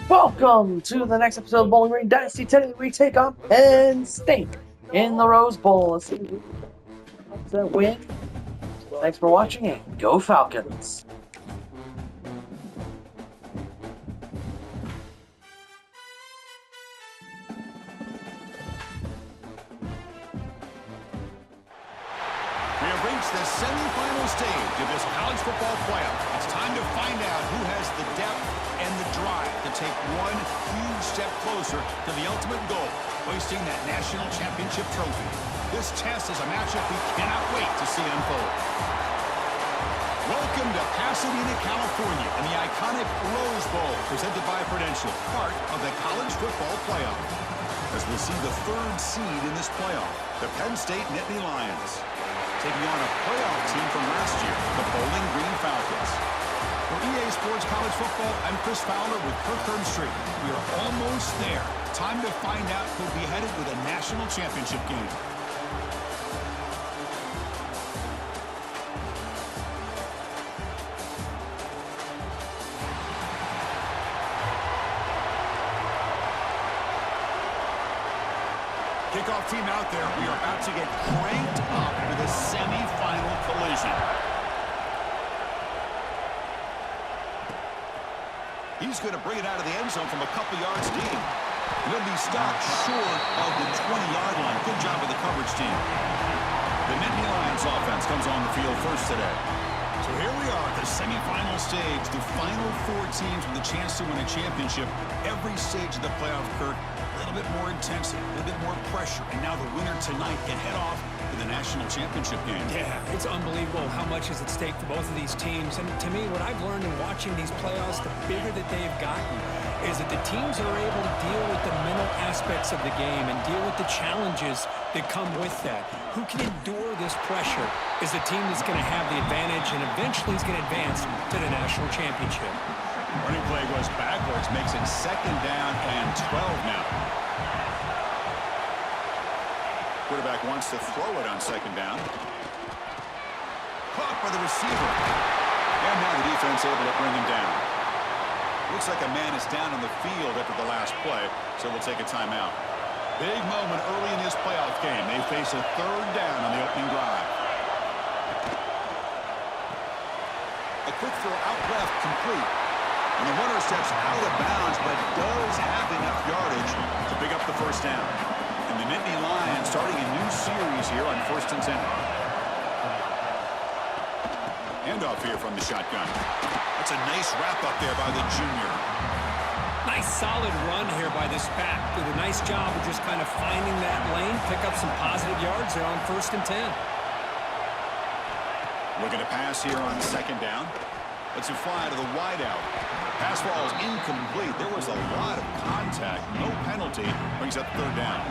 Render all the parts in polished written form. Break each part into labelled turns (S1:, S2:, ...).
S1: Welcome to the next episode of Bowling Green Dynasty. Today we take on Penn State in the Rose Bowl. Let's see who's that win. Thanks for watching and go Falcons.
S2: We have reached the semifinal stage of this college football playoff. It's time to find out who has the depth and the drive to take one huge step closer to the ultimate goal, hoisting that national championship trophy. This test is a matchup we cannot wait to see unfold. Welcome to Pasadena, California, and the iconic Rose Bowl, presented by Prudential, part of the college football playoff. As we'll see the third seed in this playoff, the Penn State Nittany Lions, taking on a playoff team from last year, the Bowling Green Falcons. For EA Sports College Football, I'm Chris Fowler with Kirk Herbstreit. We are almost there. Time to find out who'll be headed with a national championship game. Kickoff team out there. We are about to get cranked up with a semi-final collision. He's going to bring it out of the end zone from a couple yards deep. He'll be stopped short of the 20-yard line. Good job with the coverage team. The Nittany Lions offense comes on the field first today. So here we are at the semifinal stage, the final four teams with a chance to win a championship. Every stage of the playoff, Kirk, a little bit more intensity, a little bit more pressure, and now the winner tonight can head off to the national championship game.
S3: Yeah, it's unbelievable how much is at stake for both of these teams. And to me, what I've learned in watching these playoffs, the bigger that they've gotten, is that the teams are able to deal with the mental aspects of the game and deal with the challenges that come with that. Who can endure this pressure is the team that's going to have the advantage and eventually is going to advance to the national championship.
S2: Running play goes backwards, makes it 2nd down and 12 now. Quarterback wants to throw it on 2nd down. Caught by the receiver. And now the defense able to bring him down. Looks like a man is down on the field after the last play, so we'll take a timeout. Big moment early in this playoff game. They face a 3rd down on the opening drive. A quick throw out left, complete. And the runner steps out of bounds, but does have enough yardage to pick up the 1st down. And the Nittany Lions starting a new series here on 1st and 10. Handoff here from the shotgun. That's a nice wrap up there by the junior.
S3: Nice solid run here by this back. Did a nice job of just kind of finding that lane, pick up some positive yards there on 1st and 10.
S2: Looking to pass here on 2nd down. Let's it fly to the wideout. Pass ball is incomplete. There was a lot of contact. No penalty. Brings up 3rd down.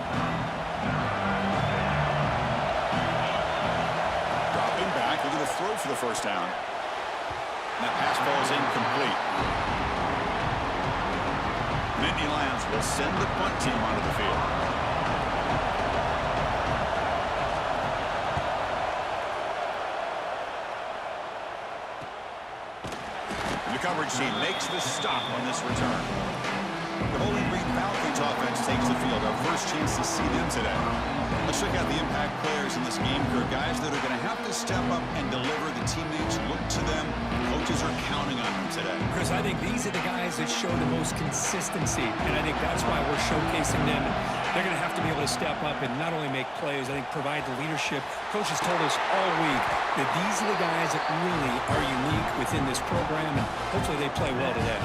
S2: Dropping back. Looking to throw for the 1st down. And that pass ball is incomplete. Nittany Lions will send the punt team onto the field. The coverage team makes the stop on this return. The Bowling Green Falcons offense takes the field. Our first chance to see them today. Let's check out the impact players in this game, Kirk. Guys that are going to have to step up and deliver. The teammates look to them. Coaches are counting on them today.
S3: Chris, I think these are the guys that show the most consistency, and I think that's why we're showcasing them. They're going to have to be able to step up and not only make plays, I think provide the leadership. Coaches told us all week that these are the guys that really are unique within this program, and hopefully they play well today.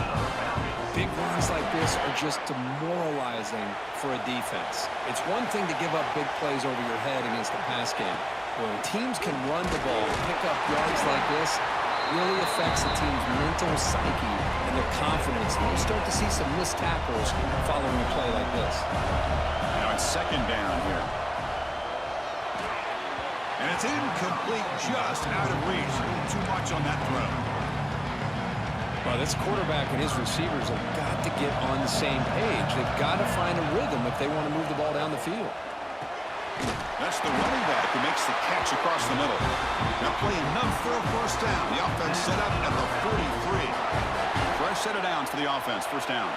S4: Big runs like this are just demoralizing for a defense. It's one thing to give up big plays over your head against the pass game. When teams can run the ball and pick up yards like this, it really affects the team's mental psyche and their confidence. And you start to see some missed tackles following a play like this.
S2: Now it's 2nd down here. And it's incomplete, just out of reach. A little too much on that throw.
S4: Well, this quarterback and his receivers have got to get on the same page. They've got to find a rhythm if they want to move the ball down the field.
S2: That's the running back who makes the catch across the middle. Now play enough for a 1st down. The offense set up at the 43. Fresh set of downs for the offense. 1st down.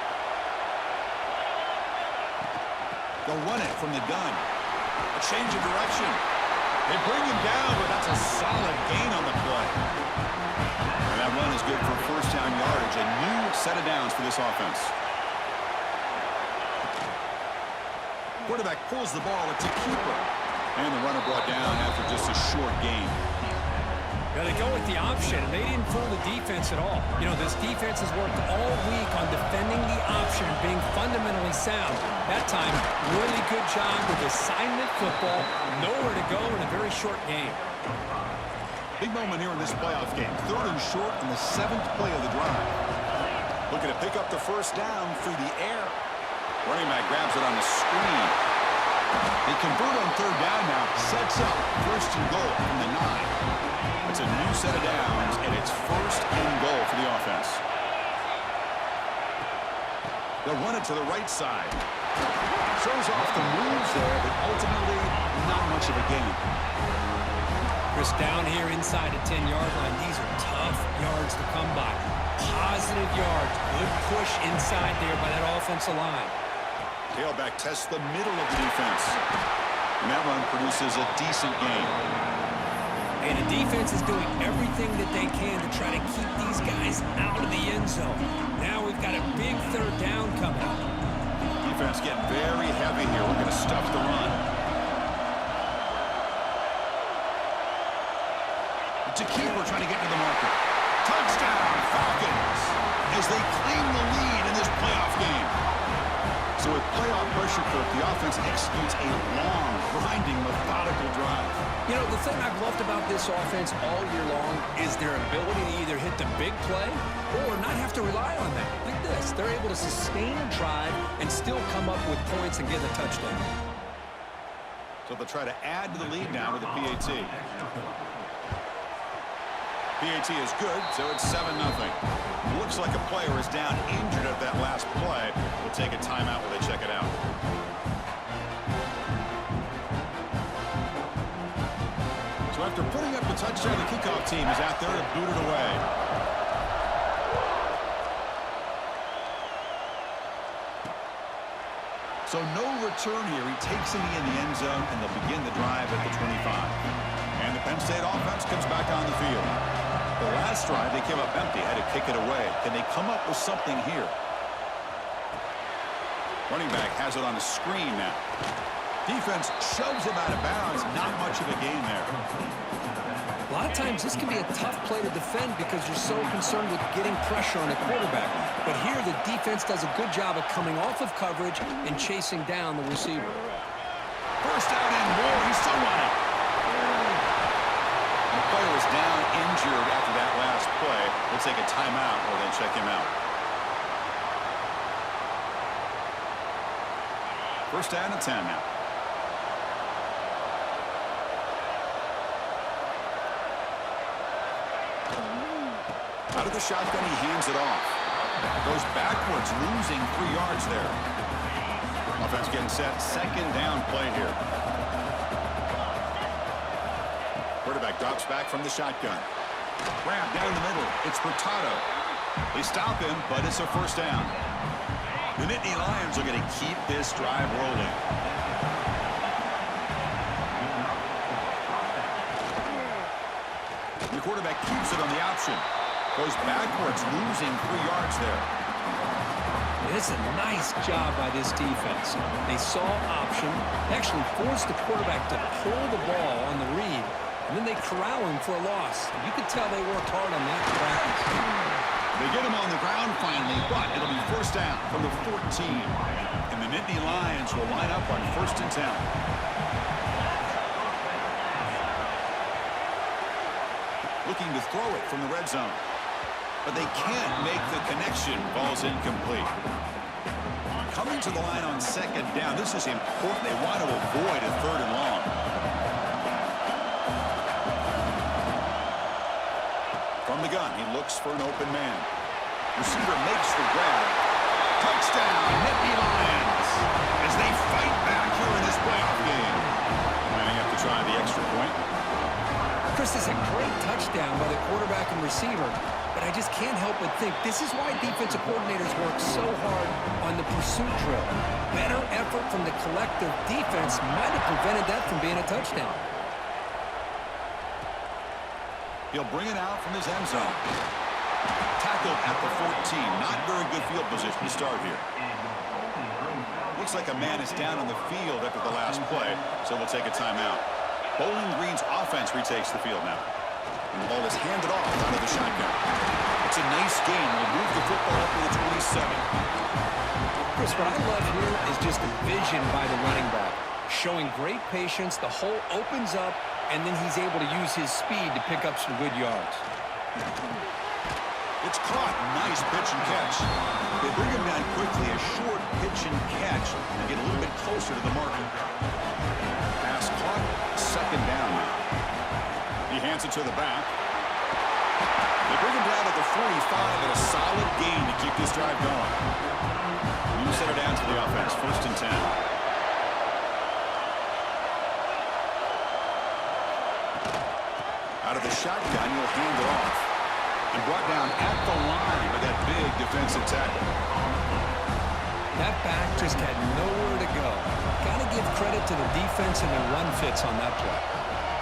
S2: They'll run it from the gun. A change of direction. They bring him down, but that's a solid gain on the play. And that run is good for first down yardage. A new set of downs for this offense. Quarterback pulls the ball. It's a keeper. And the runner brought down after just a short gain.
S3: Yeah, they go with the option, and they didn't fool the defense at all. You know, this defense has worked all week on defending the option and being fundamentally sound. That time, really good job with assignment football. Nowhere to go in a very short game.
S2: Big moment here in this playoff game. 3rd and short in the 7th play of the drive. Looking to pick up the first down through the air. Running back grabs it on the screen. They convert on 3rd down now. Sets up 1st and goal from the 9. It's a new set of downs, and it's 1st and goal for the offense. They'll run it to the right side. Shows off the moves there, but ultimately not much of a gain.
S3: Chris, down here inside the 10-yard line, these are tough yards to come by. Positive yards. Good push inside there by that offensive line.
S2: Tailback tests the middle of the defense. And that run produces a decent gain.
S3: And the defense is doing everything that they can to try to keep these guys out of the end zone. Now we've got a big 3rd down coming up.
S2: Defense getting very heavy here. We're going to stuff the run. It's a keeper trying to get to the marker. Touchdown, Falcons, as they claim the lead in this playoff game. So with playoff pressure curve, the offense executes a long, grinding, methodical drive.
S3: You know, the thing I've loved about this offense all year long is their ability to either hit the big play or not have to rely on that. Look at this. They're able to sustain a drive and still come up with points and get a touchdown.
S2: So they'll try to add to the lead now with the PAT. PAT is good, so it's 7-0. Looks like a player is down injured at that last play. We'll take a timeout while they check it out. So after putting up the touchdown, the kickoff team is out there to boot it away. So no return here. He takes it in the end zone, and they'll begin the drive at the 25. And the Penn State offense comes back on the field. The last drive, they came up empty, had to kick it away. Can they come up with something here? Running back has it on the screen now. Defense shoves him out of bounds. Not much of a gain there.
S3: A lot of times this can be a tough play to defend because you're so concerned with getting pressure on a quarterback. But here the defense does a good job of coming off of coverage and chasing down the receiver.
S2: First down and more. He's still running. The player was down injured after that last play. We'll take a timeout or then check him out. First down and 10 now. Out of the shotgun, he hands it off. Goes backwards, losing 3 yards there. Offense getting set. 2nd down play here. Quarterback drops back from the shotgun. Grab down the middle. It's Furtado. They stop him, but it's a first down. The Nittany Lions are going to keep this drive rolling. The quarterback keeps it on the option. Goes backwards, losing 3 yards there.
S3: It's a nice job by this defense. They saw option, actually forced the quarterback to pull the ball on the read, and then they corral him for a loss. You could tell they worked hard on that practice.
S2: They get him on the ground finally, but it'll be first down from the 14. And the Nittany Lions will line up on 1st and 10. Looking to throw it from the red zone. But they can't make the connection. Ball's incomplete. Coming to the line on 2nd down. This is important. They want to avoid a 3rd and long. From the gun, he looks for an open man. Receiver makes the grab. Touchdown, Nittany Lions, as they fight back here in this playoff game. Lining up to try the extra point.
S3: Chris, is a great touchdown by the quarterback and receiver, but I just can't help but think this is why defensive coordinators work so hard on the pursuit drill.
S4: better effort from the collective defense might have prevented that from being a touchdown.
S2: He'll bring it out from his end zone. Tackled at the 14. Not very good field position to start here. Looks like a man is down on the field after the last play, so we'll take a timeout. Bowling Green's offense retakes the field now. And the ball is handed off out of the shotgun. It's a nice gain. We'll move the football up to the 27.
S4: Chris, what I love here is just the vision by the running back. Showing great patience, the hole opens up, and then he's able to use his speed to pick up some good yards.
S2: It's caught. Nice pitch and catch. They bring him down quickly. A short pitch and catch to get a little bit closer to the marker. Pass caught. Second down now. He hands it to the back. They bring him down at the 45 and a solid gain to keep this drive going. You set it down to the offense. 1st and 10. Out of the shotgun, he'll hand it off. And brought down at the line by that big defensive tackle.
S4: That back just had nowhere to go. Got to give credit to the defense and their run fits on that play.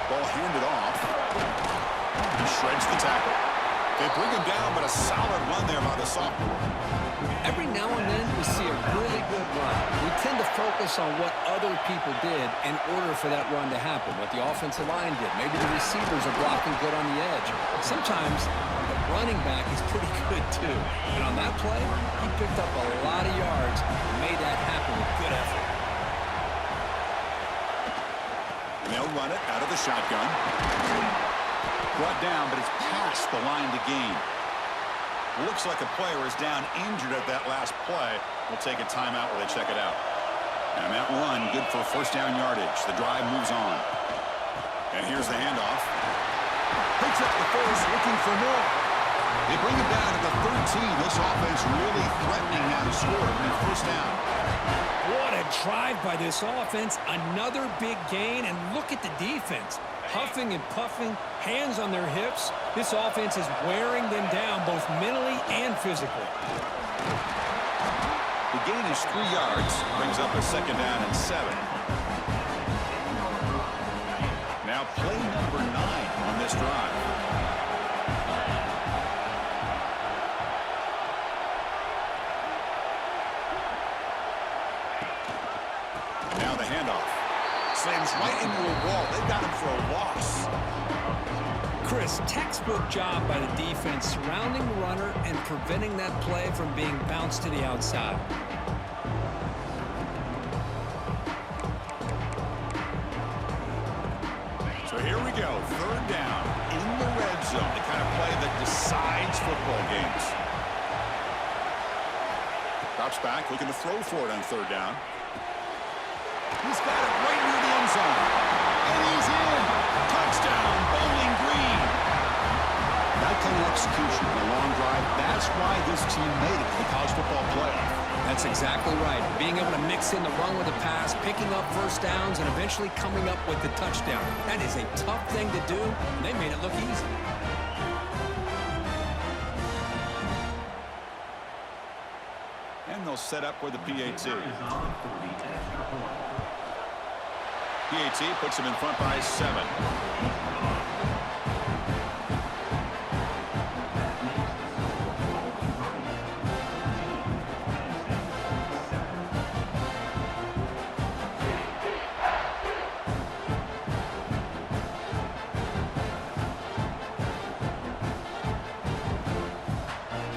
S2: Ball handed off. He shreds the tackle. They bring him down, but a solid run there by the sophomore.
S4: Every now and then we see a really good run. We tend to focus on what other people did in order for that run to happen, what the offensive line did. Maybe the receivers are blocking good on the edge. Sometimes the running back is pretty good too. And on that play, he picked up a lot of yards and made that happen with good effort.
S2: And they'll run it out of the shotgun. Brought down, but it's past the line to gain. Looks like a player is down injured at that last play. We'll take a timeout while they check it out. And that run, good for 1st down yardage. The drive moves on. And here's the handoff. Picks up the first, looking for more. They bring him down at the 13. This offense really threatening now to score on 1st down.
S3: What a drive by this offense. Another big gain, and look at the defense. Huffing and puffing, hands on their hips. This offense is wearing them down both mentally and physically.
S2: The gain is 3 yards. Brings up a 2nd down and 7. Now play number 9 on this drive. Now the handoff. Slams right into a wall. They got him for a loss.
S3: Chris, textbook job by the defense surrounding the runner and preventing that play from being bounced to the outside.
S2: So here we go. 3rd down in the red zone. The kind of play that decides football games. Drops back, looking to throw for it on 3rd down. He's got it right near the end zone. And he's in. Touchdown, Bowling Green. That kind of execution in a long drive, that's why this team made it to the college football playoff.
S4: That's exactly right. Being able to mix in the run with the pass, picking up 1st downs, and eventually coming up with the touchdown. That is a tough thing to do, and they made it look easy.
S2: And they'll set up with the PAT. PAT puts him in front by 7.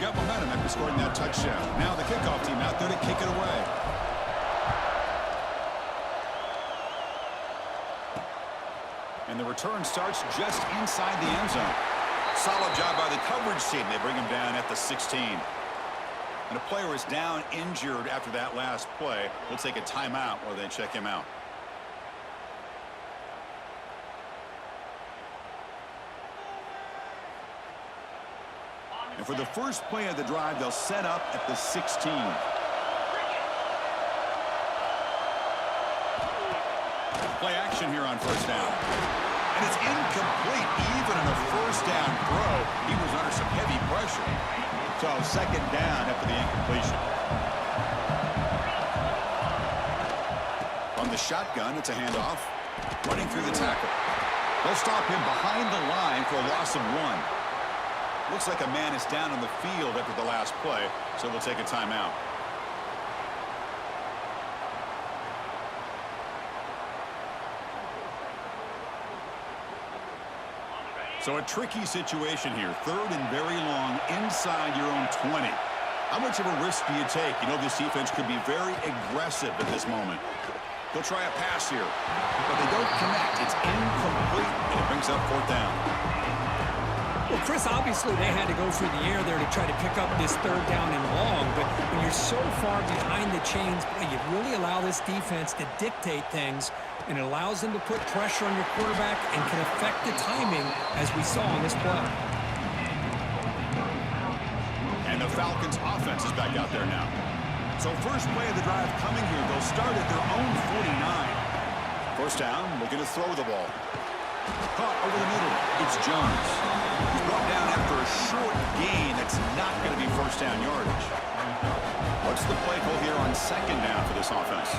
S2: Got momentum after scoring that touchdown. Now the kickoff team out there to kick it away. And the return starts just inside the end zone. Solid job by the coverage team. They bring him down at the 16. And a player is down injured after that last play. We'll take a timeout while they check him out. And for the first play of the drive, they'll set up at the 16. Play action here on 1st down. And it's incomplete. Even in a 1st down throw, he was under some heavy pressure. So 2nd down after the incompletion. the shotgun, it's a handoff. Running through the tackle. They'll stop him behind the line for a loss of 1. Looks like a man is down on the field after the last play, so we'll take a timeout. So a tricky situation here. 3rd and very long inside your own 20. How much of a risk do you take? You know this defense could be very aggressive at this moment. They'll try a pass here, but they don't connect. It's incomplete, and it brings up 4th down.
S3: Well, Chris, obviously they had to go through the air there to try to pick up this 3rd down and long, but when you're so far behind the chains, boy, you really allow this defense to dictate things, and it allows them to put pressure on your quarterback and can affect the timing, as we saw on this play.
S2: And the Falcons' offense is back out there now. So first play of the drive coming here. They'll start at their own 49. 1st down, looking to throw the ball. Caught over the middle. It's Jones. He's brought down after a short gain. That's not going to be 1st down yardage. What's the play call here on 2nd down for this offense?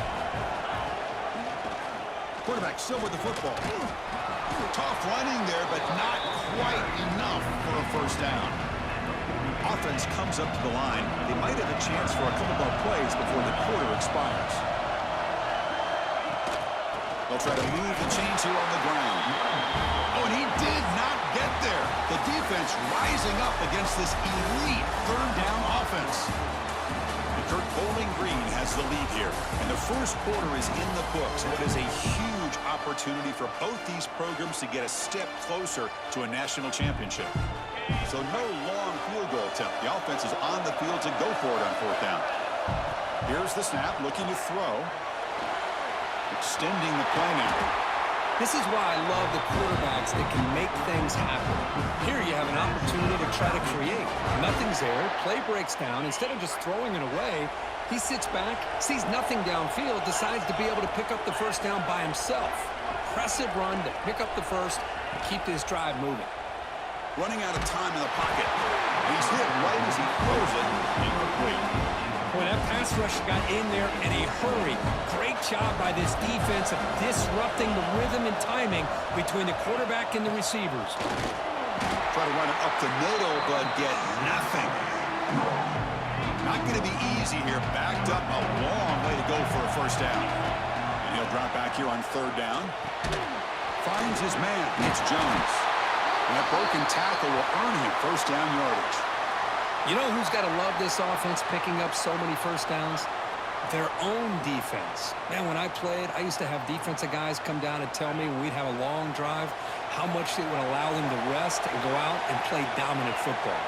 S2: Quarterback still with the football. Tough running there, but not quite enough for a 1st down. Offense comes up to the line. They might have a chance for a couple more plays before the quarter expires. They'll try to move the chains here on the ground. Oh, and he did not get there. The defense rising up against this elite 3rd down offense. Kurt Bowling Green has the lead here, and the first quarter is in the books. It is a huge opportunity for both these programs to get a step closer to a national championship. So no long field goal attempt. The offense is on the field to go for it on 4th down. Here's the snap, looking to throw. Extending the play now.
S3: This is why I love the quarterbacks that can make things happen. Here you have an opportunity to try to create. Nothing's there. Play breaks down. Instead of just throwing it away, he sits back, sees nothing downfield, decides to be able to pick up the 1st down by himself. Impressive run to pick up the 1st and keep this drive moving.
S2: Running out of time in the pocket. He's hit right as he throws it. Incomplete.
S3: Boy, that pass rush got in there in a hurry. Great job by this defense of disrupting the rhythm and timing between the quarterback and the receivers.
S2: Try to run it up the middle, but get nothing. Not going to be easy here. Backed up a long way to go for a 1st down. And he'll drop back here on 3rd down. Finds his man. It's Jones. And that broken tackle will earn him 1st down yardage.
S3: You know who's got to love this offense picking up so many 1st downs? Their own defense. Man, when I played, I used to have defensive guys come down and tell me when we'd have a long drive how much it would allow them to rest and go out and play dominant football.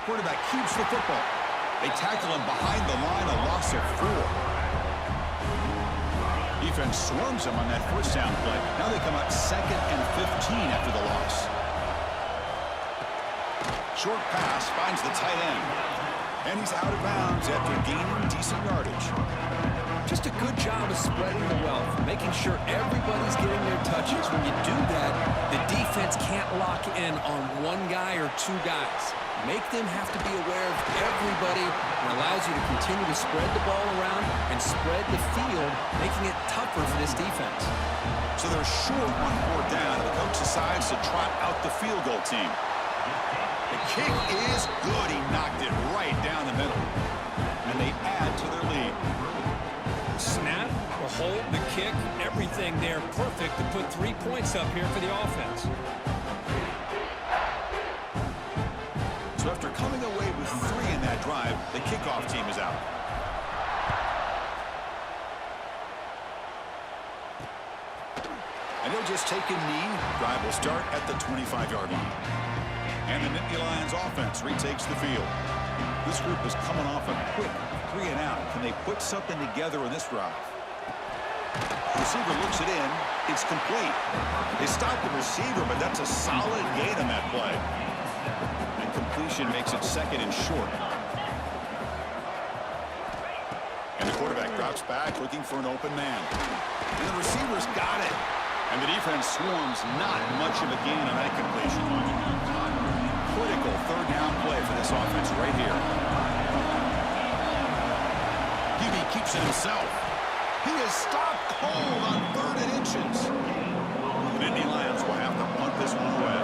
S2: Quarterback keeps the football. They tackle him behind the line, a loss of 4. Defense swarms him on that 1st down play. Now they come up 2nd and 15 after the loss. Short pass finds the tight end. And he's out of bounds after gaining decent yardage.
S3: Just a good job of spreading the wealth, making sure everybody's getting their touches. When you do that, the defense can't lock in on one guy or 2 guys. Make them have to be aware of everybody, and allows you to continue to spread the ball around and spread the field, making it tougher for this defense.
S2: So they're short on 4th down, and the coach decides to trot out the field goal team. The kick is good. He knocked it right down the middle. And they add to their lead.
S3: Snap, the hold, the kick, everything there perfect to put 3 points up here for the offense.
S2: So after coming away with 3 in that drive, the kickoff team is out. And he'll just take a knee. Drive will start at the 25-yard line. And the Nittany Lions offense retakes the field. This group is coming off a quick 3 and out. Can they put something together in this drive? The receiver looks it in. It's complete. They stop the receiver, but that's a solid gain on that play. And completion makes it 2nd and short. And the quarterback drops back looking for an open man. And the receiver's got it. And the defense swarms. Not much of a gain on that completion. Critical 3rd down play for this offense right here. Gibby keeps it himself. He is stopped cold on 3rd and inches. The Nittany Lions will have to punt this one away.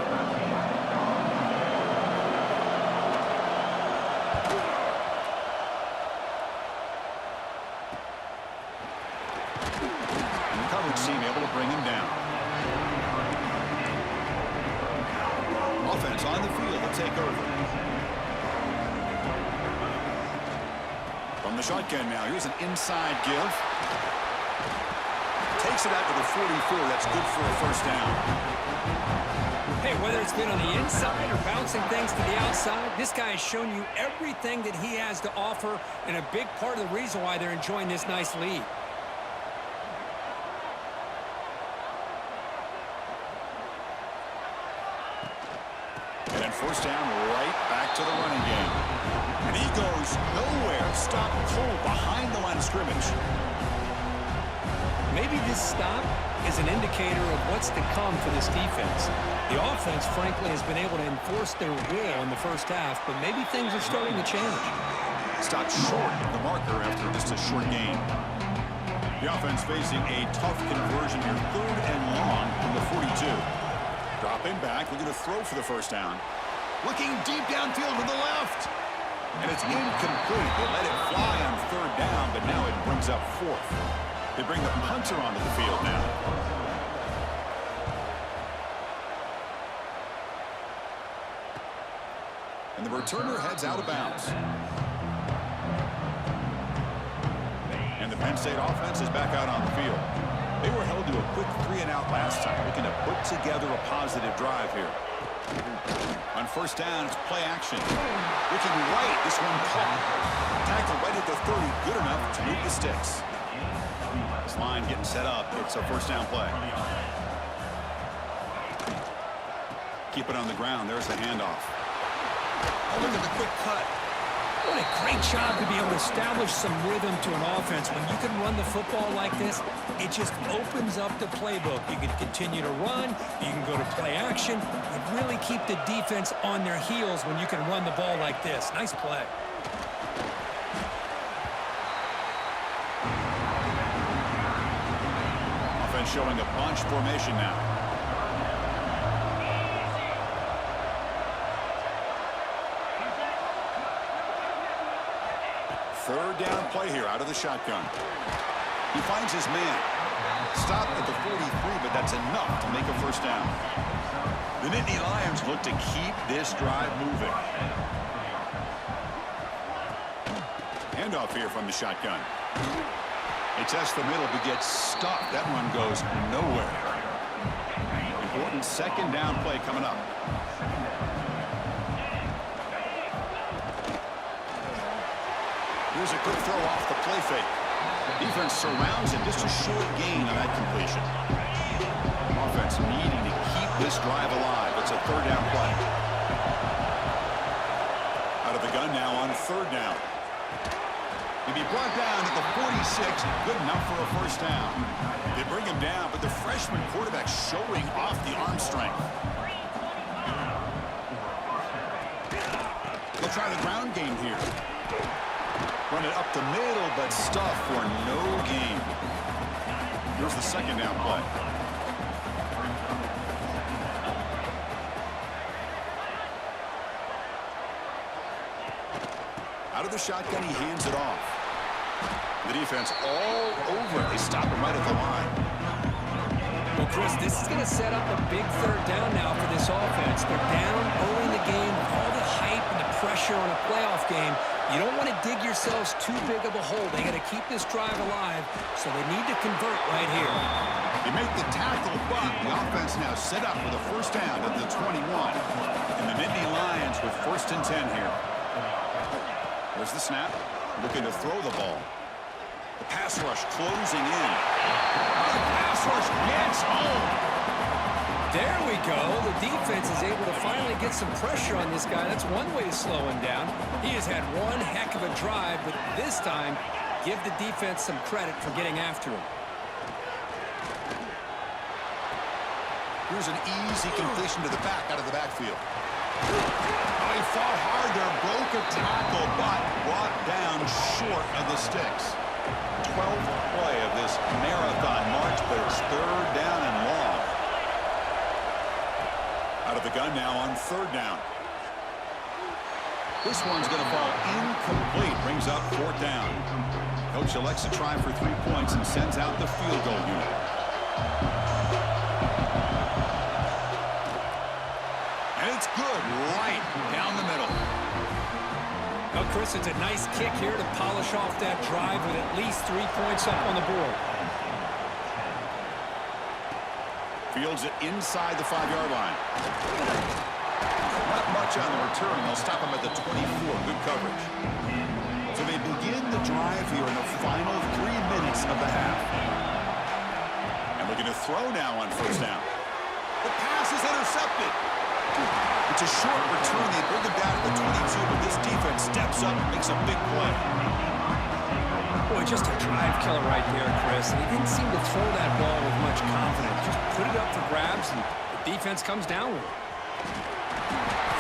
S2: And the coverage team able to bring him down. Offense on the field to take over. From the shotgun now, here's an inside give. Takes it out to the 44. That's good for a first down.
S3: Hey, whether it's been on the inside or bouncing things to the outside, this guy has shown you everything that he has to offer, and a big part of the reason why they're enjoying this nice lead.
S2: And then first down, right back to the running game. And he goes nowhere. Stopped cold behind the line of scrimmage.
S3: Maybe this stop is an indicator of what's to come for this defense. The offense, frankly, has been able to enforce their will in the first half, but maybe things are starting to change.
S2: Stopped short of the marker after just a short gain. The offense facing a tough conversion here. 3rd and long from the 42. Dropping back, looking to throw for the first down. Looking deep downfield to the left. And it's incomplete. They let it fly on 3rd down, but now it brings up 4th. They bring the punter onto the field now. And the returner heads out of bounds. And the Penn State offense is back out on the field. They were held to a quick 3-and-out last time, looking to put together a positive drive here. On first down, it's play action. Looking right, this one caught. Tackle right at the 30, good enough to move the sticks. This line getting set up. It's a first down play. Keep it on the ground. There's the handoff. Oh, look at the quick cut.
S3: What a great job to be able to establish some rhythm to an offense. When you can run the football like this, it just opens up the playbook. You can continue to run. You can go to play action. You really keep the defense on their heels when you can run the ball like this. Nice play.
S2: Offense showing a bunch formation now. Third down play here out of the shotgun. He finds his man. Stopped at the 43, but that's enough to make a first down. The Nittany Lions look to keep this drive moving. Handoff here from the shotgun. They test the middle but gets stuck. That one goes nowhere. Important second down play coming up. Here's a quick throw off the play fake. Defense surrounds it. Just a short gain on that completion. Offense needing to keep this drive alive. It's a third down play. Out of the gun now on third down. He'll be brought down at the 46. Good enough for a first down. They bring him down, but the freshman quarterback showing off the arm strength. They'll try the ground game here. Run it up the middle, but stuff for no gain. Here's the second down play. Out of the shotgun, he hands it off. The defense all over it. They stop him right at the line.
S3: Well, Chris, this is going to set up a big third down now for this offense. They're down early in the game with all the hype and the pressure on a playoff game. You don't want to dig yourselves too big of a hole. They got to keep this drive alive, so they need to convert right here.
S2: They make the tackle, but the offense now set up with a first down at the 21. And the Nittany Lions with 1st and 10 here. There's the snap. Looking to throw the ball. The pass rush closing in. The pass rush gets home.
S3: There we go. The defense is able to finally get some pressure on this guy. That's one way to slow him down. He has had one heck of a drive, but this time, give the defense some credit for getting after him.
S2: Here's an easy completion to the back out of the backfield. Oh, he fought hard there, broke a tackle, but brought down short of the sticks. run now on 3rd down. This one's going to fall incomplete. Brings up 4th down. Coach elects to try for 3 points and sends out the field goal unit. And it's good right down the middle.
S3: Well, Chris, it's a nice kick here to polish off that drive with at least 3 points up on the board.
S2: Fields it inside the 5-yard line. Not much on the return. They'll stop him at the 24. Good coverage. So they begin the drive here in the final 3 minutes of the half. And looking to throw now on 1st down. The pass is intercepted. It's a short return. They bring him down to the 22, but this defense steps up and makes a big play.
S3: Boy, just a drive killer right there, Chris. And he didn't seem to throw that ball with much confidence. Just put it up for grabs, and the defense comes down with it.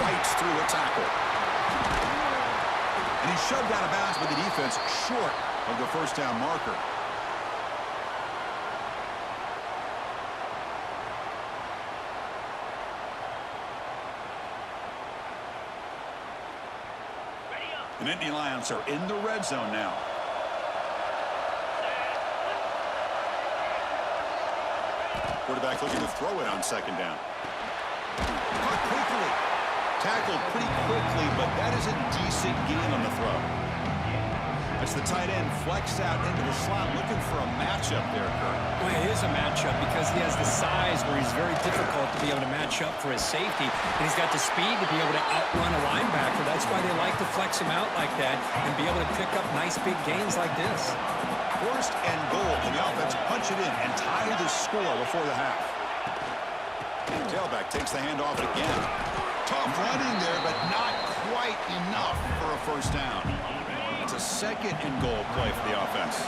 S2: Fights through a tackle. And he's shoved out of bounds with the defense short of the 1st down marker. The Nittany Lions are in the red zone now. Quarterback looking to throw it on 2nd down. Caught quickly. Tackled pretty quickly, but that is a decent gain on the throw. That's the tight end flexed out into the slot, looking for a matchup there, Kirk.
S3: Well, it is a matchup because he has the size where he's very difficult to be able to match up for his safety, and he's got the speed to be able to outrun a linebacker. That's why they like to flex him out like that and be able to pick up nice big gains like this.
S2: 1st and goal. Can the offense punch it in and tie the score before the half? Tailback takes the handoff again. Tough running there, but not quite enough for a 1st down. It's a 2nd and goal play for the offense.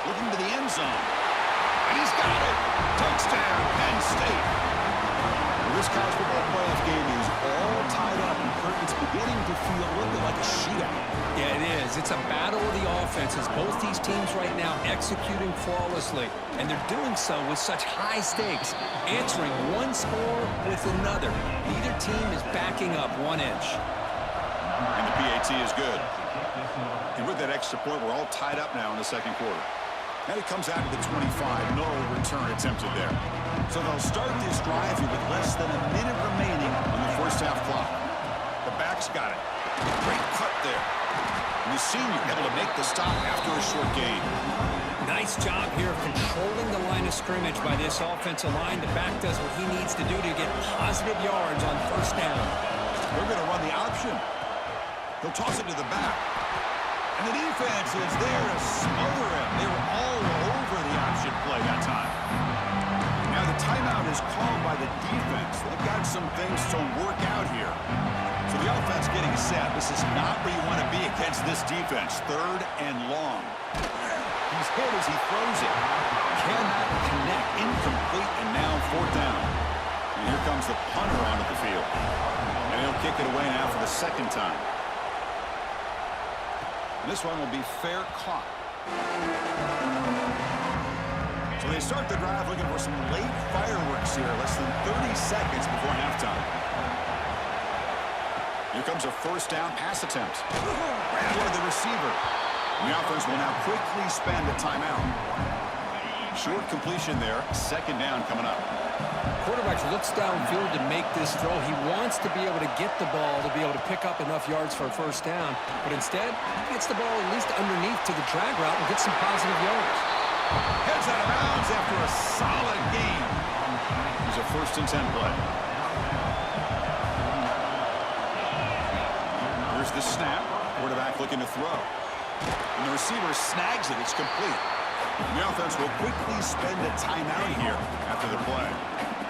S2: Looking to the end zone. And he's got it. Touchdown, Penn State. This college football playoff game is all tied up, and Kirk, it's beginning to feel a little bit like a shootout.
S3: Yeah, it is. It's a battle of the offenses. Both these teams right now executing flawlessly, and they're doing so with such high stakes, answering one score with another. Neither team is backing up 1 inch.
S2: And the PAT is good. And with that extra point, we're all tied up now in the 2nd quarter. And it comes out to the 25. No return attempted there. So they'll start this drive here with less than a minute remaining on the 1st half clock. The back's got it. Great cut there. And the senior able to make the stop after a short gain.
S3: Nice job here of controlling the line of scrimmage by this offensive line. The back does what he needs to do to get positive yards on 1st down.
S2: They're going to run the option. They'll toss it to the back. And the defense is there to smother him. They were all over the option play that time. Now the timeout is called by the defense. They've got some things to work out here. So the offense getting set. This is not where you want to be against this defense. 3rd and long. He's hit as he throws it. Cannot connect. Incomplete, and now 4th down. And here comes the punter onto the field. And he'll kick it away now for the 2nd time. This one will be fair caught. So they start the drive looking for some late fireworks here, less than 30 seconds before halftime. Here comes a 1st down pass attempt. Right over the receiver. And the offense will now quickly spend a timeout. Short completion there, 2nd down coming up.
S3: Quarterback looks downfield to make this throw. He wants to be able to get the ball to be able to pick up enough yards for a 1st down, but instead, he gets the ball at least underneath to the drag route and gets some positive yards.
S2: Heads out of bounds after a solid gain. It's a 1st and 10 play. Here's the snap. Quarterback looking to throw. And the receiver snags it. It's complete. And the offense will quickly spend a timeout here after the play.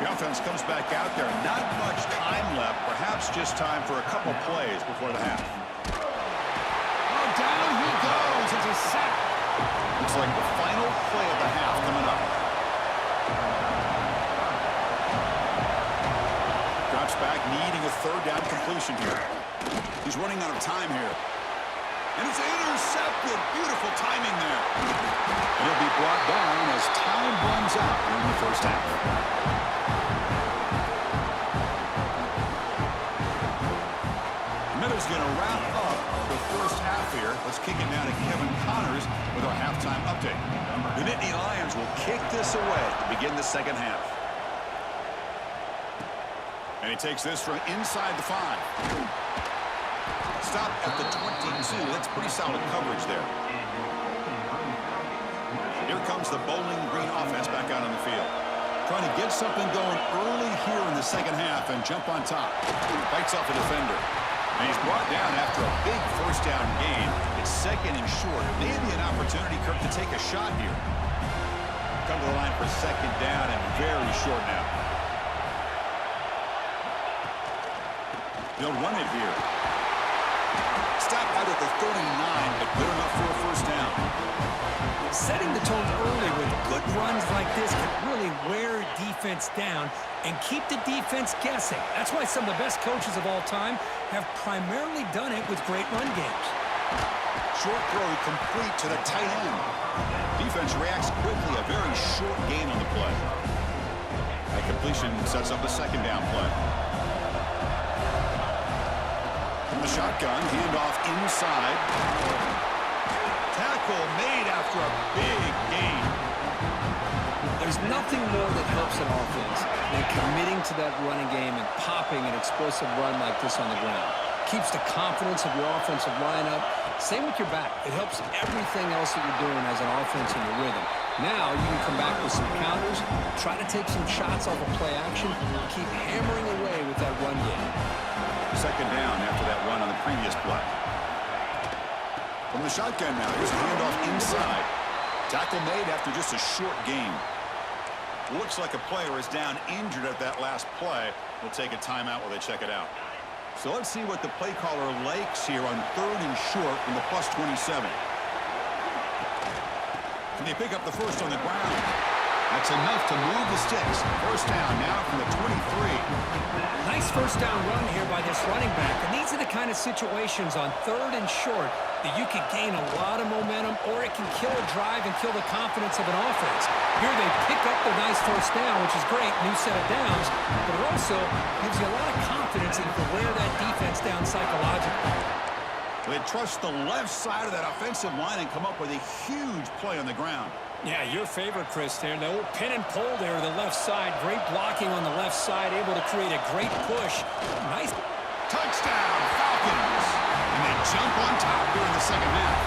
S2: The offense comes back out there. Not much time left. Perhaps just time for a couple plays before the half. Oh, down he goes. It's a sack. Looks like the final play of the half coming up. Drops back, needing a 3rd down completion here. He's running out of time here. And it's intercepted. Beautiful timing there. And he'll be brought down as time runs out in the first half. Miller's going to wrap up the first half here. Let's kick it now to Kevin Connors with our halftime update. The Nittany Lions will kick this away to begin the second half. And he takes this from inside the 5. Stop at the 22. That's pretty solid coverage there. Here comes the Bowling Green offense back out on the field. Trying to get something going early here in the second half and jump on top. Fights off a defender. And he's brought down after a big first down gain. It's second and short. Maybe an opportunity, Kirk, to take a shot here. Come to the line for second down and very short now. They'll run it here. Stop out at the 39, but good enough for a first down.
S3: Setting the tone early with good runs like this can really wear defense down and keep the defense guessing. That's why some of the best coaches of all time have primarily done it with great run games.
S2: Short throw complete to the tight end. Defense reacts quickly. A very short gain on the play. That completion sets up a second down play. From the shotgun, handoff inside. Tackle made after a big gain.
S4: There's nothing more that helps an offense than committing to that running game and popping an explosive run like this on the ground. Keeps the confidence of your offensive lineup. Same with your back. It helps everything else that you're doing as an offense in your rhythm. Now you can come back with some counters, try to take some shots off of play action, and keep hammering away with that run game.
S2: Second down after that run on the previous play. From the shotgun now, here's a handoff inside. Tackle made after just a short gain. Looks like a player is down injured at that last play. We'll take a timeout while they check it out. So let's see what the play caller likes here on third and short from the plus 27. Can they pick up the first on the ground? That's enough to move the sticks. First down now from the 23.
S3: Nice first down run here by this running back. And these are the kind of situations on third and short that you can gain a lot of momentum, or it can kill a drive and kill the confidence of an offense. Here they pick up the nice first down, which is great, new set of downs, but it also gives you a lot of confidence that you can wear that defense down psychologically.
S2: They trust the left side of that offensive line and come up with a huge play on the ground.
S3: Yeah, your favorite, Chris, there. The old pin and pull there to the left side. Great blocking on the left side, able to create a great push. Nice.
S2: Touchdown, Falcons. And they jump on top here in the second half.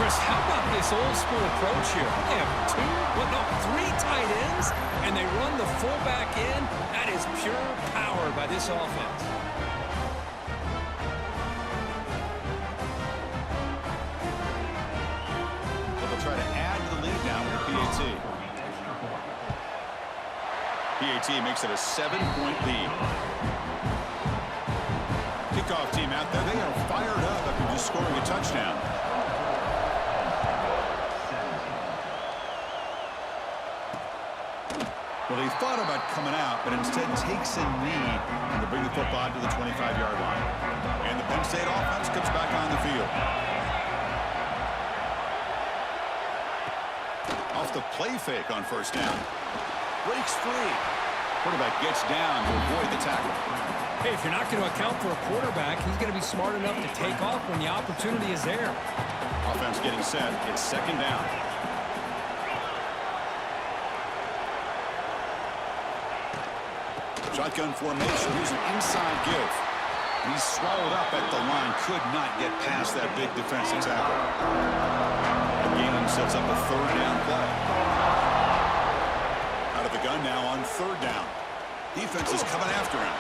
S3: Chris, how about this old school approach here? They have three tight ends, and they run the fullback in. That is pure power by this offense.
S2: Try to add to the lead now with the PAT. PAT makes it a 7-point lead. Kickoff team out there. They are fired up after just scoring a touchdown. Well, they thought about coming out, but instead takes a knee to bring the football to the 25-yard line. And the Penn State offense comes back on the field. Off the play fake on first down. Breaks free. Quarterback gets down to avoid the tackle.
S3: Hey, if you're not going to account for a quarterback, he's going to be smart enough to take off when the opportunity is there.
S2: Offense getting set. It's second down. Shotgun formation. Here's an inside give. He's swallowed up at the line. Could not get past that big defensive tackle. Galen sets up a third down play. Out of the gun now on third down. Defense is coming after him.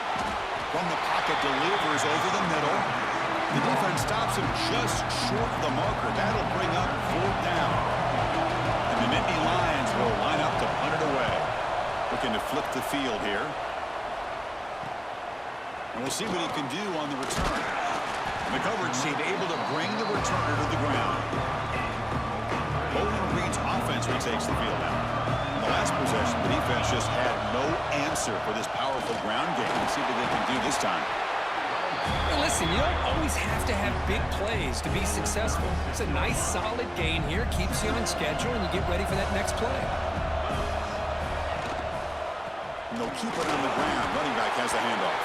S2: From the pocket, delivers over the middle. The defense stops him just short of the marker. That'll bring up fourth down. And the Nittany Lions will line up to punt it away. Looking to flip the field here. And we'll see what he can do on the return. And the coverage team able to bring the returner to the ground. Bowling Green's offense retakes the field now. In the last possession, the defense just had no answer for this powerful ground game. Let's see what they can do this time.
S3: Well, listen, you don't always have to have big plays to be successful. It's a nice, solid gain here. Keeps you on schedule, and you get ready for that next play.
S2: And they'll keep it on the ground. Running back has the handoff.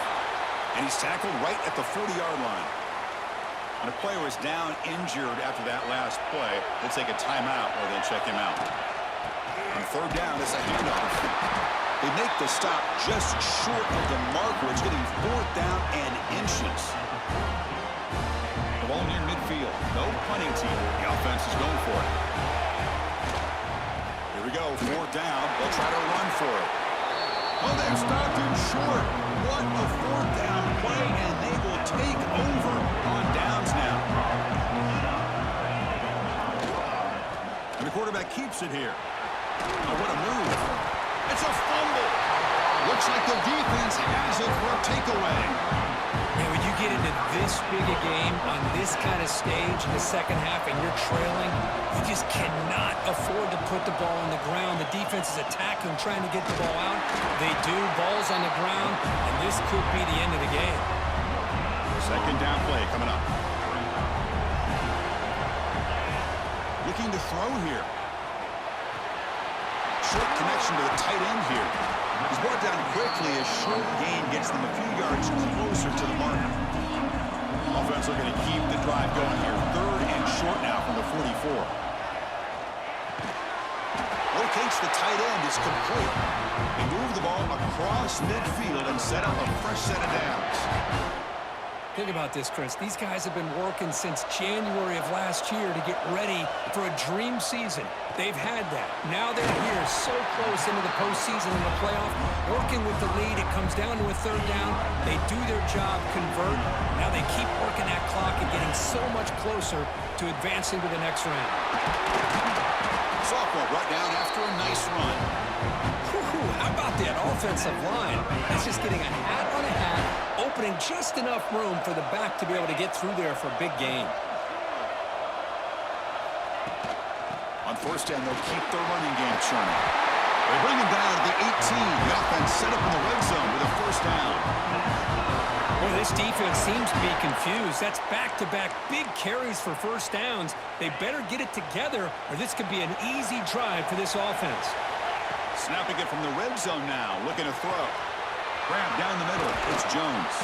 S2: And he's tackled right at the 40-yard line. And a player is down injured after that last play. They'll take a timeout or they'll check him out. On third down, it's a handoff. They make the stop just short of the marker. It's getting fourth down and inches. The ball near midfield. No punting team. The offense is going for it. Here we go. Fourth down. They'll try to run for it. Oh, they've stopped him short. What a fourth down play, and they will take over on downs now. And the quarterback keeps it here. Oh, what a move. It's a fumble. Looks like the defense has it for a takeaway.
S3: And when you get into this big a game on this kind of stage in the second half and you're trailing, you just cannot afford to put the ball on the ground. The defense is attacking, trying to get the ball out. They do. Ball's on the ground, and this could be the end of the game.
S2: Second down play coming up. Looking to throw here. Short connection to the tight end here. He's brought down quickly as short gain gets them a few yards closer to the mark. Offense looking to keep the drive going here. Third and short now from the 44. Locates the tight end. It's complete. They move the ball across midfield and set up a fresh set of downs.
S3: Think about this, Chris. These guys have been working since January of last year to get ready for a dream season. They've had that. Now they're here so close into the postseason and the playoff, working with the lead. It comes down to a third down. They do their job, convert. Now they keep working that clock and getting so much closer to advancing to the next round.
S2: Sophomore brought down after a nice run.
S3: How about that offensive line? That's just getting a hat on a hat, opening just enough room for the back to be able to get through there for a big gain.
S2: On first down, they'll keep their running game churning. They bring him down to the 18. The offense set up in the red zone with a first down.
S3: Well, this defense seems to be confused. That's back-to-back big carries for first downs. They better get it together, or this could be an easy drive for this offense.
S2: Snapping it from the red zone now, looking to throw. Grab down the middle. It's Jones.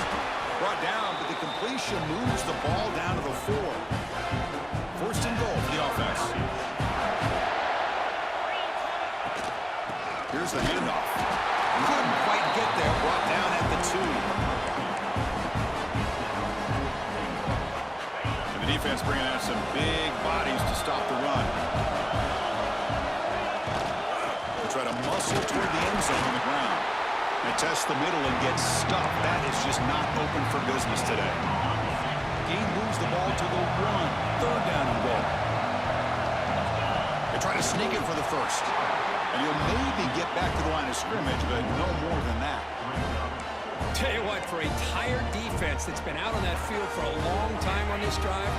S2: Brought down, but the completion moves the ball down to the 4. First and goal for the offense. Here's the handoff. Couldn't quite get there. Brought down at the 2. And the defense bringing out some big bodies to stop the run. They'll try to muscle toward the end zone on the ground. They test the middle and get stuffed. That is just not open for business today. Gain moves the ball to the 1. Third down and goal. They try to sneak it for the first. And you'll maybe get back to the line of scrimmage, but no more than that.
S3: Tell you what, for a tired defense that's been out on that field for a long time on this drive,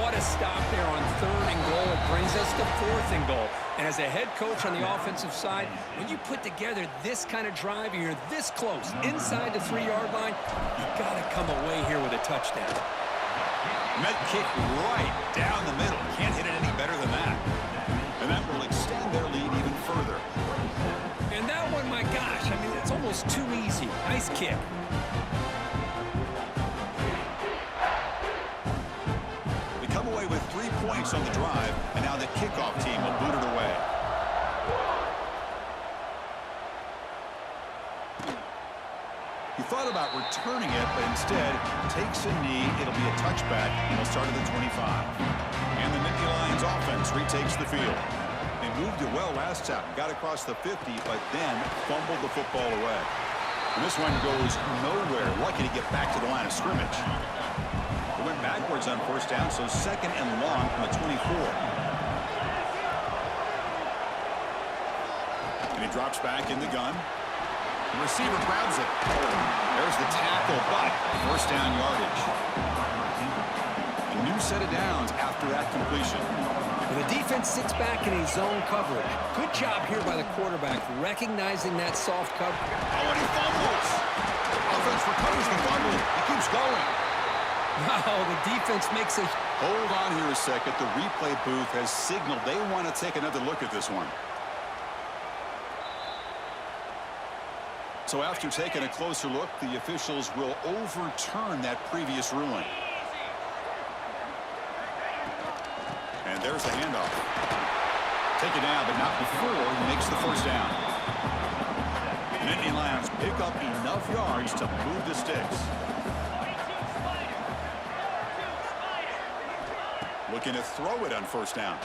S3: what a stop there on third and goal. It brings us to fourth and goal. And as a head coach on the offensive side, when you put together this kind of drive, you're this close, inside the 3-yard line, you got to come away here with a touchdown.
S2: Met kick right down the middle. Can't hit it any better than that. And that will extend their lead even further.
S3: And that one, my gosh, I mean, it's almost too easy. Nice kick.
S2: They come away with 3 points on the drive, and now the kickoff team will boot it away. He thought about returning it, but instead takes a knee. It'll be a touchback, and he'll start at the 25. And the Nittany Lions offense retakes the field. They moved it well last time, got across the 50, but then fumbled the football away. And this one goes nowhere. Lucky to get back to the line of scrimmage. They went backwards on first down, so second and long from the 24. And he drops back in the gun. The receiver grabs it. There's the tackle, but first down yardage. A new set of downs after that completion.
S3: And the defense sits back in a zone coverage. Good job here by the quarterback, recognizing that soft coverage.
S2: Oh, and he fumbles. Offense recovers the fumble. He keeps going.
S4: Wow, the defense makes a...
S2: Hold on here a second. The replay booth has signaled they want to take another look at this one. So after taking a closer look, the officials will overturn that previous ruling. And there's the handoff. Take it down, but not before he makes the first down. The Nittany Lions pick up enough yards to move the sticks. Looking to throw it on first down.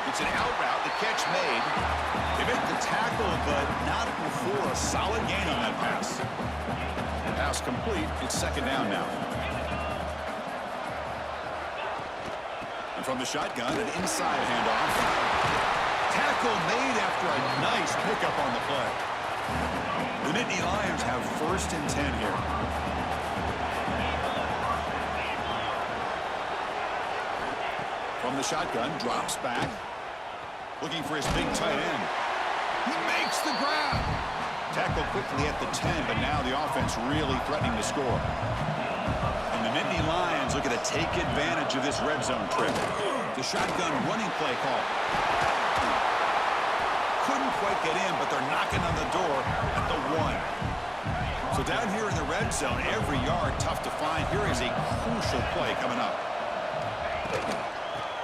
S2: It's an out route. The catch made. They make the tackle, but not before a solid gain on that pass. Pass complete. It's second down now. And from the shotgun, an inside handoff. Tackle made after a nice pickup on the play. The Nittany Lions have first and 10 here. From the shotgun, drops back. Looking for his big tight end. He makes the grab. Tackle quickly at the 10, but now the offense really threatening to score. And the Nittany Lions looking to take advantage of this red zone trip. The shotgun running play call. Couldn't quite get in, but they're knocking on the door at the 1. So down here in the red zone, every yard tough to find. Here is a crucial play coming up.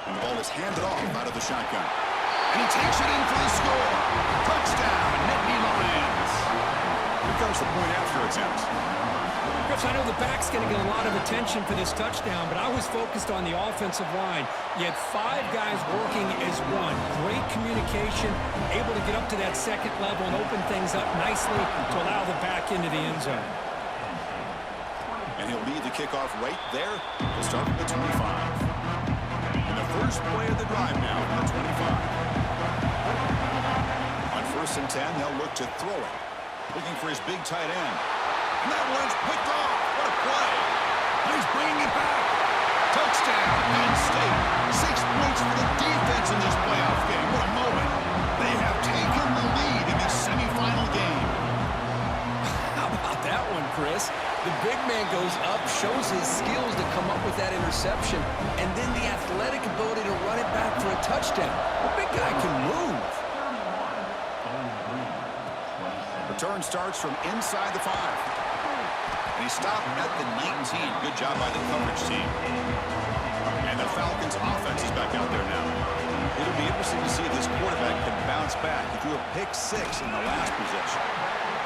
S2: And the ball is handed off out of the shotgun. And he takes it in for the score. Touchdown, Nittany Lions. Here comes the point after attempt.
S3: Chris, I know the back's going to get a lot of attention for this touchdown, but I was focused on the offensive line. You had 5 guys working as one. Great communication, able to get up to that second level and open things up nicely to allow the back into the end zone.
S2: And he'll lead the kickoff right there to start with the 25. And the first play of the drive now from the 25. On first and 10, they'll look to throw it. Looking for his big tight end. And that one's picked off. What a play. And he's bringing it back. Touchdown, Penn State. 6 points for the defense in this playoff game. What a moment. They have taken the lead in this semifinal game.
S4: How about that one, Chris? The big man goes up, shows his skills to come up with that interception, and then the athletic ability to run it back for a touchdown. The big guy can move.
S2: Return starts from inside the 5. And he stopped at the 19. Good job by the coverage team. And the Falcons' offense is back out there now. It'll be interesting to see if this quarterback can bounce back. He threw a pick 6 in the last possession.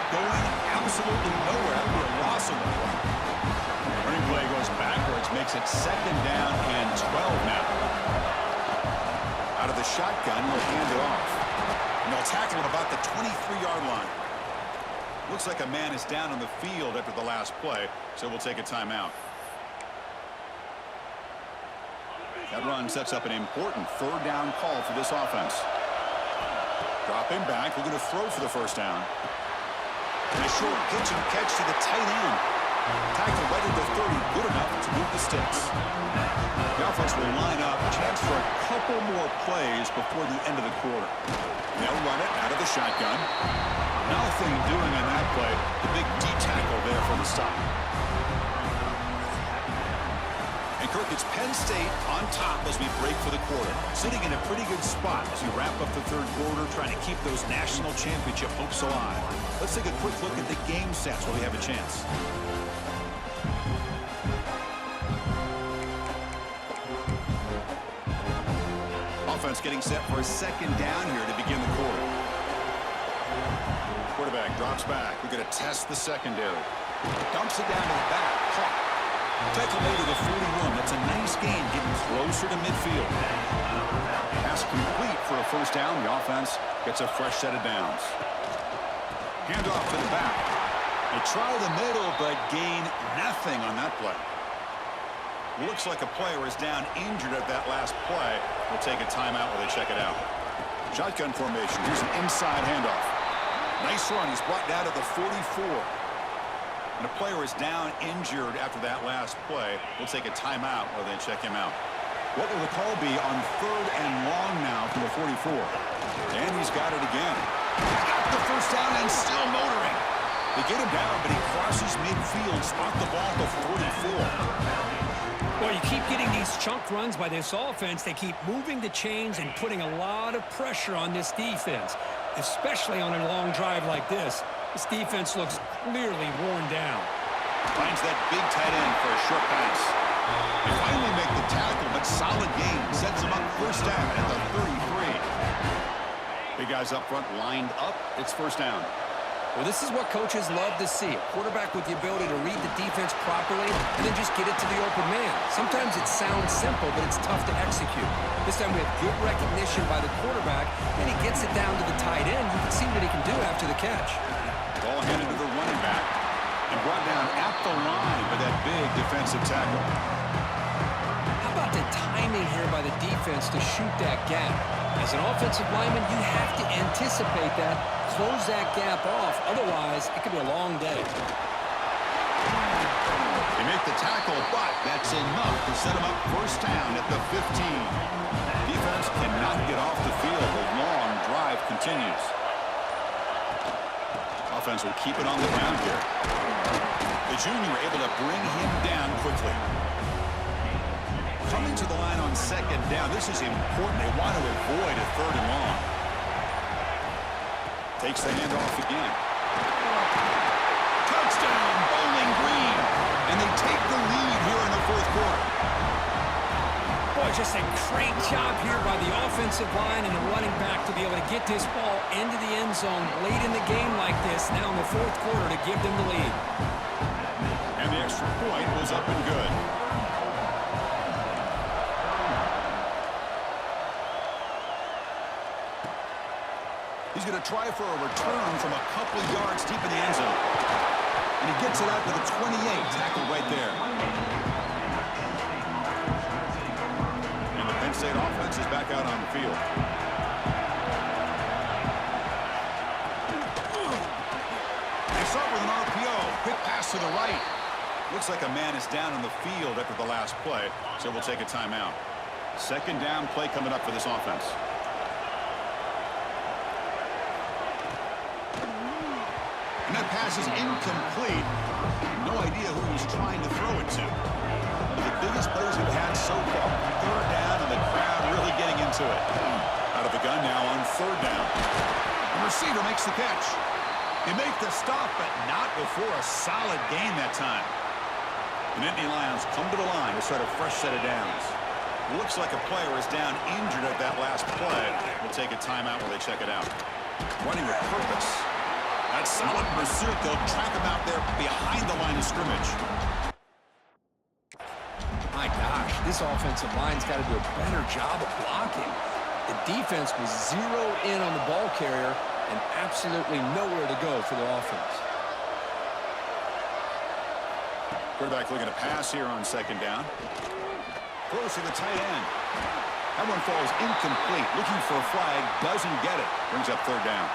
S2: Going absolutely nowhere after a loss of the play. Running play goes backwards, makes it second down and 12 now. Out of the shotgun, he'll hand it off. And they'll tackle at about the 23-yard line. Looks like a man is down on the field after the last play, so we'll take a timeout. That run sets up an important third down call for this offense. Dropping back, we're going to throw for the first down. And a short pitch and catch to the tight end. Tackle right at the 30, good enough to move the sticks. The offense will line up, chance for a couple more plays before the end of the quarter. And they'll run it out of the shotgun. Nothing doing on that play. The big D tackle there for the stop. And Kirk, it's Penn State on top as we break for the quarter. Sitting in a pretty good spot as we wrap up the third quarter, trying to keep those national championship hopes alive. Let's take a quick look at the game stats while we have a chance. Offense getting set for a second down here to begin the quarter. Quarterback drops back. We're going to test the secondary. Dumps it down to the back. Caught. Tackle made to the 41. That's a nice gain, getting closer to midfield. Pass complete for a first down. The offense gets a fresh set of downs. Handoff to the back. They try the middle, but gain nothing on that play. Looks like a player is down injured at that last play. We'll take a timeout while they check it out. Shotgun formation. Here's an inside handoff. Nice run. He's brought down to the 44. And a player is down injured after that last play. We'll take a timeout while they check him out. What will the call be on third and long now from the 44? And he's got it again. He's got the first down and still motoring. They get him down, but he crosses midfield, spot the ball to 44.
S3: Well, you keep getting these chunk runs by this offense. They keep moving the chains and putting a lot of pressure on this defense, especially on a long drive like this. This defense looks clearly worn down.
S2: Finds that big tight end for a short pass. They finally make the tackle, but solid gain. Sets them up first down at the 33. Big guys up front lined up. It's first down.
S4: Well, this is what coaches love to see. A quarterback with the ability to read the defense properly and then just get it to the open man. Sometimes it sounds simple, but it's tough to execute. This time we have good recognition by the quarterback, and he gets it down to the tight end. You can see what he can do after the catch.
S2: Ball handed to the running back and brought down at the line by that big defensive tackle.
S4: How about the timing here by the defense to shoot that gap? As an offensive lineman, you have to anticipate that, close that gap off. Otherwise, it could be a long day.
S2: They make the tackle, but that's enough to set them up first down at the 15. Defense cannot get off the field. The long drive continues. Offense will keep it on the ground here. The junior able to bring him down quickly. Coming to the line on second down. This is important. They want to avoid a third and long. Takes the handoff again. Touchdown, Bowling Green. And they take the lead here in the fourth quarter.
S3: Boy, just a great job here by the offensive line and the running back to be able to get this ball into the end zone late in the game like this, now in the fourth quarter, to give them the lead.
S2: And the extra point was up and good. He's going to try for a return from a couple yards deep in the end zone. And he gets it out to the 28, tackled right there. And the Penn State offense is back out on the field. They start with an RPO. Quick pass to the right. Looks like a man is down on the field after the last play, so we'll take a timeout. Second down play coming up for this offense. And that pass is incomplete. No idea who he's trying to throw it to. One of the biggest plays we've had so far. Third down, and the crowd really getting into it. Out of the gun now on third down. The receiver makes the catch. They make the stop, but not before a solid gain that time. The Nittany Lions come to the line to start a fresh set of downs. Looks like a player is down injured at that last play. We'll take a timeout while they check it out. Running with purpose. That solid pursuit, they'll track him out there behind the line of scrimmage.
S4: My gosh, this offensive line's got to do a better job of blocking. The defense was zeroed in on the ball carrier and absolutely nowhere to go for the offense.
S2: Quarterback looking to pass here on second down. Throws to the tight end. That one falls incomplete. Looking for a flag, doesn't get it. Brings up third down.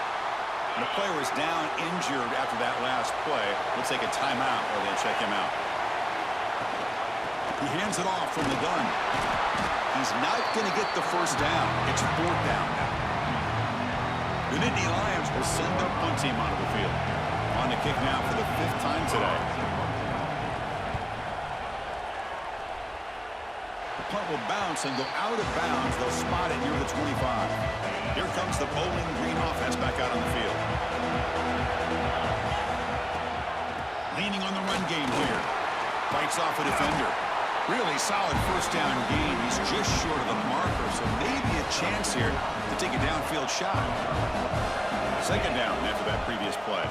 S2: And the player is down injured after that last play. We'll take a timeout while they check him out. He hands it off from the gun. He's not going to get the first down. It's fourth down now. The Nittany Lions will send their punt team onto the field. On the kick now for the fifth time today. The punt will bounce and go out of bounds. They'll spot it near the 25. Here comes the Bowling Green offense back out on the field. Leaning on the run game here. Fights off a defender. Really solid first down gain. He's just short of the marker, so maybe a chance here to take a downfield shot. Second down after that previous play.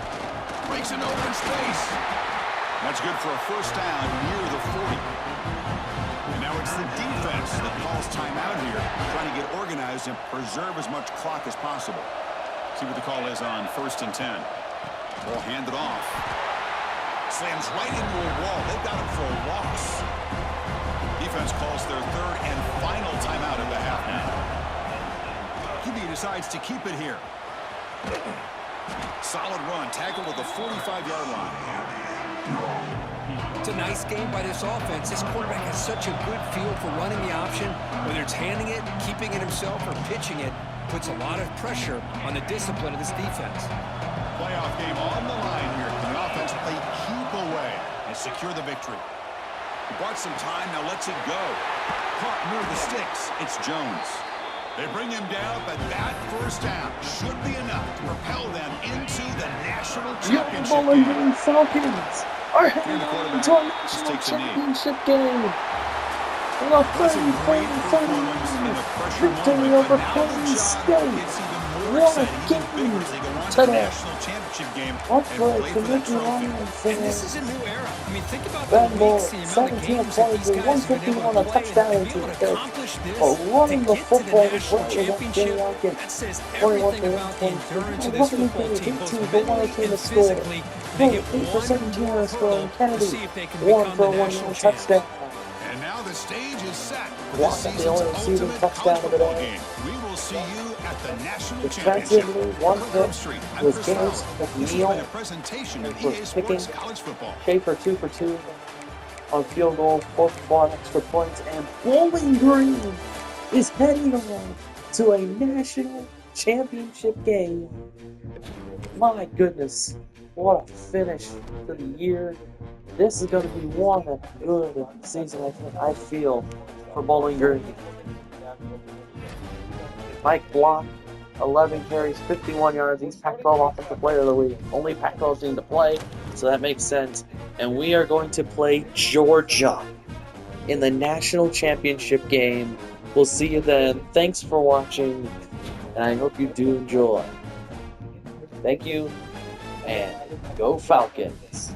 S2: Breaks an open space. That's good for a first down near the 40. And now it's the defense that calls timeout here, trying to get organized and preserve as much clock as possible. See what the call is on 1st and 10. Ball handed off. Slams right into a wall. They've got him for a loss. Defense calls their third and final timeout of the half now. QB decides to keep it here. Solid run, tackled at the 45-yard line.
S4: It's a nice game by this offense. This quarterback has such a good feel for running the option. Whether it's handing it, keeping it himself, or pitching it, puts a lot of pressure on the discipline of this defense.
S2: Playoff game on the line here. Can the offense play keep secure the victory. He bought some time, now lets it go. Caught near the sticks. It's Jones. They bring him down, but that first down should be enough to propel them into the national
S1: Your
S2: championship
S1: Bowling
S2: game.
S1: Green Falcons are heading
S2: the quarterback
S1: to a
S2: just
S1: national
S2: takes a knee.
S1: championship game. The
S2: That's a great performance in a pressure
S1: victory
S2: moment,
S1: over
S2: but now
S1: Penn
S2: the job
S1: State.
S2: gets even more
S1: What a
S2: exciting and bigger
S1: game
S2: as they go on to the
S1: today.
S2: national championship game
S1: What
S2: and
S1: for
S2: play
S1: the
S2: for that
S1: Nittany
S2: trophy.
S1: Lions
S3: And this is
S1: fans?
S3: a new era. I mean, think about the
S1: Ben Bull,
S3: weeks, the amount of
S1: 17
S3: games that
S1: points
S3: these
S1: with
S3: guys have been
S1: 151,
S3: able
S1: a
S3: to play,
S1: touchdown
S3: and
S1: to
S3: be able
S1: the
S3: to
S1: pitch.
S3: accomplish this,
S1: For running
S3: to
S1: the
S3: get to the
S1: football as
S3: national
S1: well as that
S3: championship,
S1: Kenny Lockett.
S3: that says
S1: 21
S3: everything
S1: for
S3: about the
S1: 1
S3: endurance of
S1: point.
S3: this
S1: Luckily
S3: football
S1: for the
S3: team,
S1: big
S3: both
S1: team, the one
S3: mentally
S1: team
S3: and
S1: that scored.
S3: physically. They get
S1: 8 for
S3: one
S1: 17
S3: more
S1: scoring
S3: hurdle to see
S1: Kennedy.
S3: if they can
S1: 1
S3: become
S1: for
S3: the
S1: 1
S3: national champs.
S1: touchdown.
S2: And now the stage is set for
S1: Walk
S2: this
S1: up the
S2: season's
S1: only receiving
S2: ultimate
S1: touchdown
S2: college
S1: of the
S2: football
S1: day.
S2: game. We will see you at the national championship.
S1: Defensively, one
S2: For
S1: pick
S2: Grove Street, I'm
S1: was
S2: Chris
S1: James
S2: Fowler. This has
S1: McNeil.
S2: been a presentation
S1: And
S2: of
S1: for
S2: EA
S1: picking
S2: Sports College Football.
S1: Schaefer 2 for 2 on field goal, 4 for 4 on extra points, and Bowling Green is heading on to a national championship game. My goodness, what a finish to the year. This is going to be one good season, I feel, for Bowling Green. Mike Block, 11 carries, 51 yards. He's Pac-12 Offensive Player of the Week. Only Pac-12 team to play, so that makes sense. And we are going to play Georgia in the national championship game. We'll see you then. Thanks for watching, and I hope you do enjoy. Thank you, and go Falcons.